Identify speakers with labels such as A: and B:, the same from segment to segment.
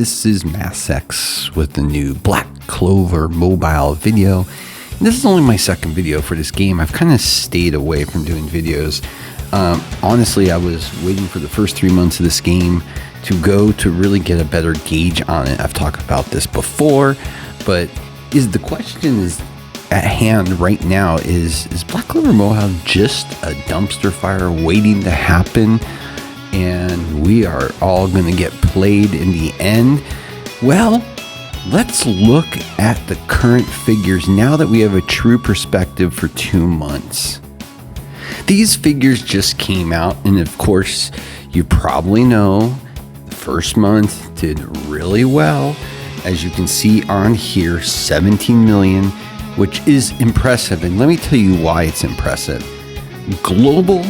A: This is MassX with the new Black Clover mobile video. And this is only my second video for this game. I've kind of stayed away from doing videos. Honestly, I was waiting for the first 3 months of this game to go to really get a better gauge on it. I've talked about this before, but the question is at hand right now is Black Clover Mobile just a dumpster fire waiting to happen? And we are all going to get played in the end? Well, let's look at the current figures now that we have a true perspective for 2 months. These figures just came out, and of course, you probably know the first month did really well. As you can see on here, 17 million, which is impressive. And let me tell you why it's impressive. Global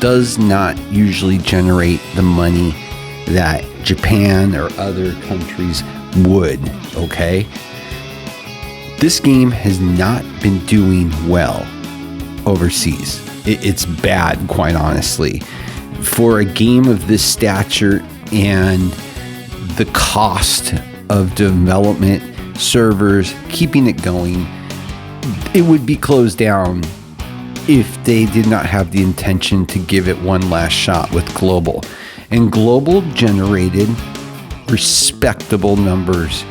A: does not usually generate the money that Japan or other countries would, okay? This game has not been doing well overseas. It's bad, quite honestly. For a game of this stature and the cost of development, servers, keeping it going, it would be closed down if they did not have the intention to give it one last shot with Global. And Global generated respectable numbers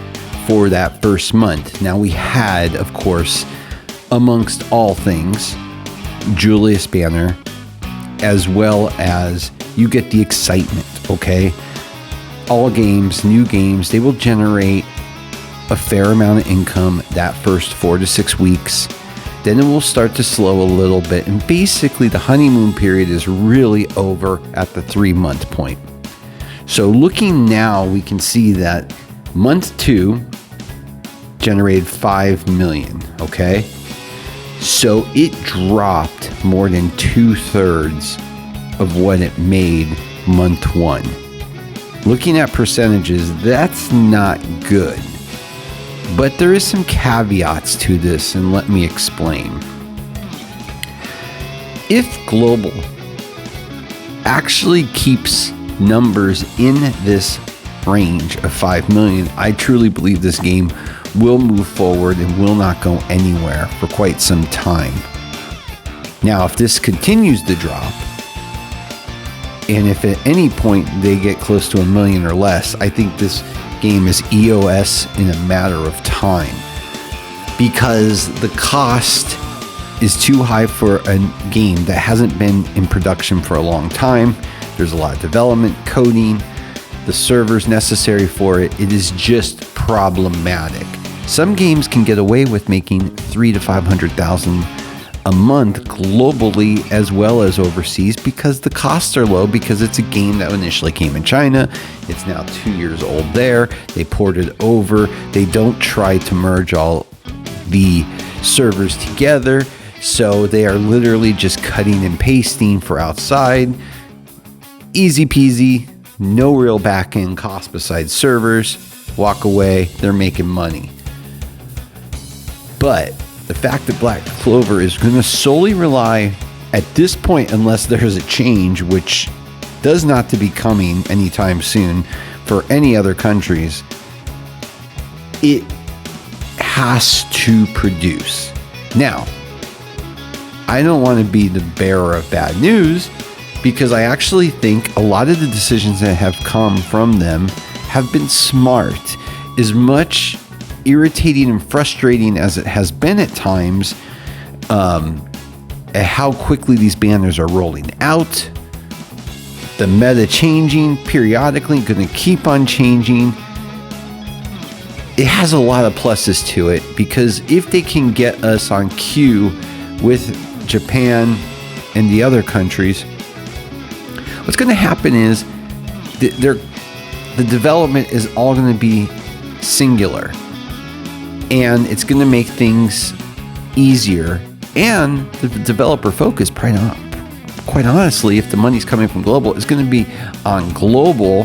A: for that first month. Now we had, of course, amongst all things, Julius Banner, as well as you get the excitement, okay? All games, new games, they will generate a fair amount of income that first 4 to 6 weeks. Then it will start to slow a little bit. And basically the honeymoon period is really over at the 3-month point. So looking now, we can see that month 2 generated 5 million, okay? So it dropped more than 2/3 of what it made month 1. Looking at percentages, that's not good. But there is some caveats to this, and let me explain. If Global actually keeps numbers in this range of 5 million, I truly believe this game will move forward and will not go anywhere for quite some time. Now, if this continues to drop, and if at any point they get close to 1 million or less, I think this game is EOS in a matter of time, because the cost is too high for a game that hasn't been in production for a long time. There's a lot of development, coding, the servers necessary for it. It is just problematic. Some games can get away with making 300,000 to 500,000 a month globally as well as overseas because the costs are low, because it's a game that initially came in China. It's now 2 years old there. They ported over. They don't try to merge all the servers together. So they are literally just cutting and pasting for outside. Easy peasy, no real back-end cost besides servers. Walk away, they're making money. But the fact that Black Clover is going to solely rely at this point, unless there's a change, which does not to be coming anytime soon for any other countries, it has to produce. Now, I don't want to be the bearer of bad news, because I actually think a lot of the decisions that have come from them have been smart. As much irritating and frustrating as it has been at times, at how quickly these banners are rolling out, the meta changing periodically, going to keep on changing. It has a lot of pluses to it, because if they can get us on cue with Japan and the other countries, what's going to happen is the development is all going to be singular. And it's going to make things easier, and the developer focus, quite honestly, if the money's coming from Global, is going to be on Global,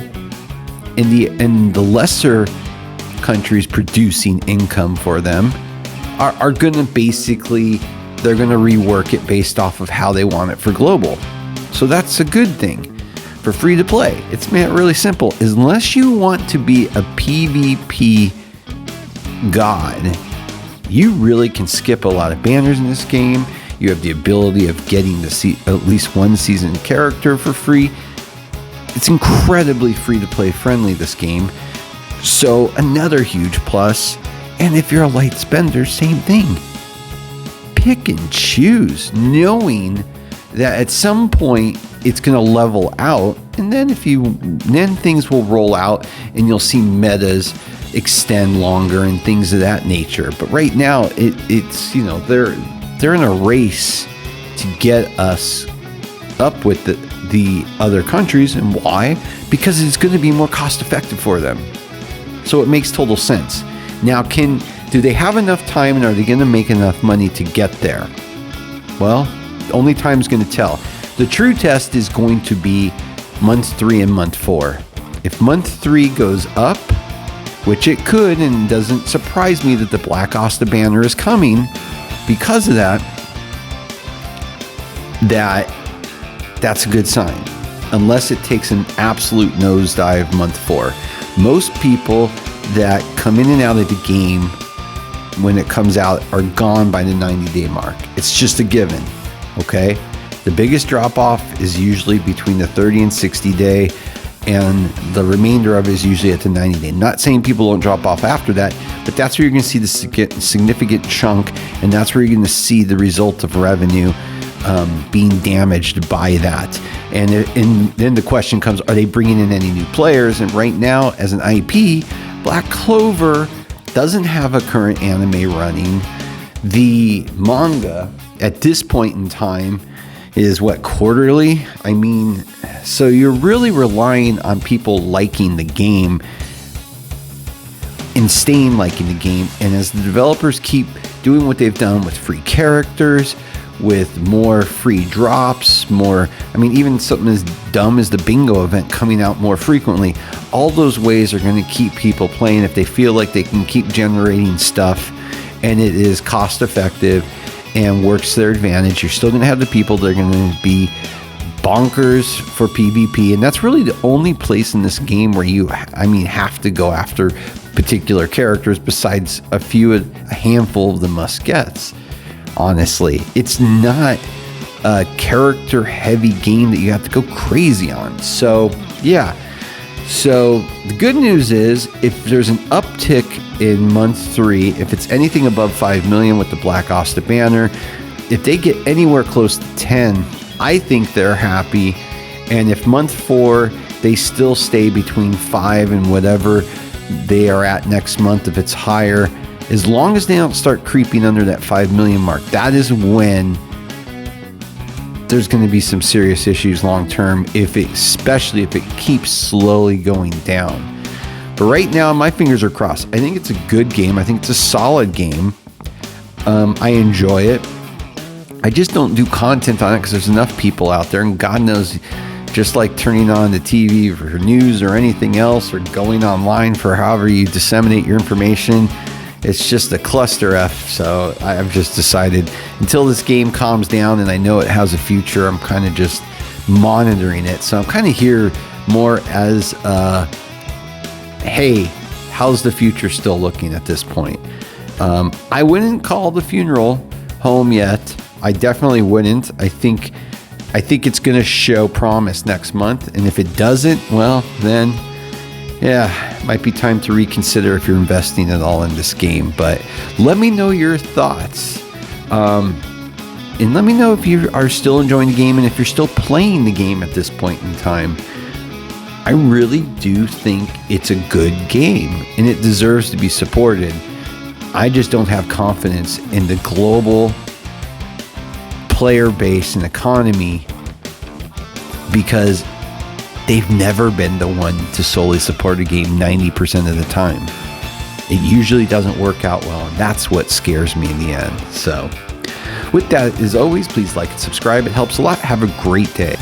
A: and the lesser countries producing income for them are going to basically, they're going to rework it based off of how they want it for Global. So that's a good thing. for free to play. It's made it really simple. Unless you want to be a PvP god, you really can skip a lot of banners in this game. You have the ability of getting to see at least one seasoned character for free. It's incredibly free to play friendly, this game. So another huge plus. And if you're a light spender, same thing. Pick and choose, knowing that at some point it's going to level out, and then then things will roll out and you'll see metas extend longer and things of that nature. But right now it's they're in a race to get us up with the other countries. And why? Because it's going to be more cost effective for them. So it makes total sense. Now, do they have enough time, and are they going to make enough money to get there? Well, only time's going to tell. The true test is going to be month 3 and month 4. If month 3 goes up, which it could, and it doesn't surprise me that the Black Asta banner is coming because of that, that's a good sign. Unless it takes an absolute nosedive month 4. Most people that come in and out of the game when it comes out are gone by the 90-day mark. It's just a given, okay? The biggest drop-off is usually between the 30 and 60-day, and the remainder of it is usually at the 90-day. Not saying people don't drop off after that, but that's where you're going to see the significant chunk, and that's where you're going to see the result of revenue being damaged by that. And then the question comes, are they bringing in any new players? And right now, as an IP, Black Clover doesn't have a current anime running. The manga at this point in time is quarterly? I mean, so you're really relying on people liking the game and staying liking the game. And as the developers keep doing what they've done with free characters, with more free drops, even something as dumb as the bingo event coming out more frequently, all those ways are going to keep people playing if they feel like they can keep generating stuff and it is cost effective and works to their advantage. You're still going to have the people that are going to be bonkers for PvP, and that's really the only place in this game where you have to go after particular characters besides a handful of the must-gets. Honestly, it's not a character heavy game that you have to go crazy on. So yeah, so the good news is if there's an uptick in month 3, if it's anything above 5 million with the Black Asta banner, if they get anywhere close to 10, I think they're happy. And if month 4 they still stay between 5 and whatever they are at next month, if it's higher, as long as they don't start creeping under that 5 million mark, that is when there's going to be some serious issues long term, especially if it keeps slowly going down. But right now, my fingers are crossed. I think it's a good game. I think it's a solid game. I enjoy it. I just don't do content on it because there's enough people out there, and God knows, just like turning on the TV for news or anything else, or going online for however you disseminate your information, it's just a cluster F. So I've just decided until this game calms down and I know it has a future, I'm kind of just monitoring it. So I'm kind of here more as hey, how's the future still looking at this point? I wouldn't call the funeral home yet. I definitely wouldn't. I think it's going to show promise next month. And if it doesn't, well, then yeah, it might be time to reconsider if you're investing at all in this game. But let me know your thoughts. And let me know if you are still enjoying the game and if you're still playing the game at this point in time. I really do think it's a good game and it deserves to be supported. I just don't have confidence in the global player base and economy because they've never been the one to solely support a game 90% of the time. It usually doesn't work out well, and that's what scares me in the end. So with that, as always, please like and subscribe. It helps a lot. Have a great day.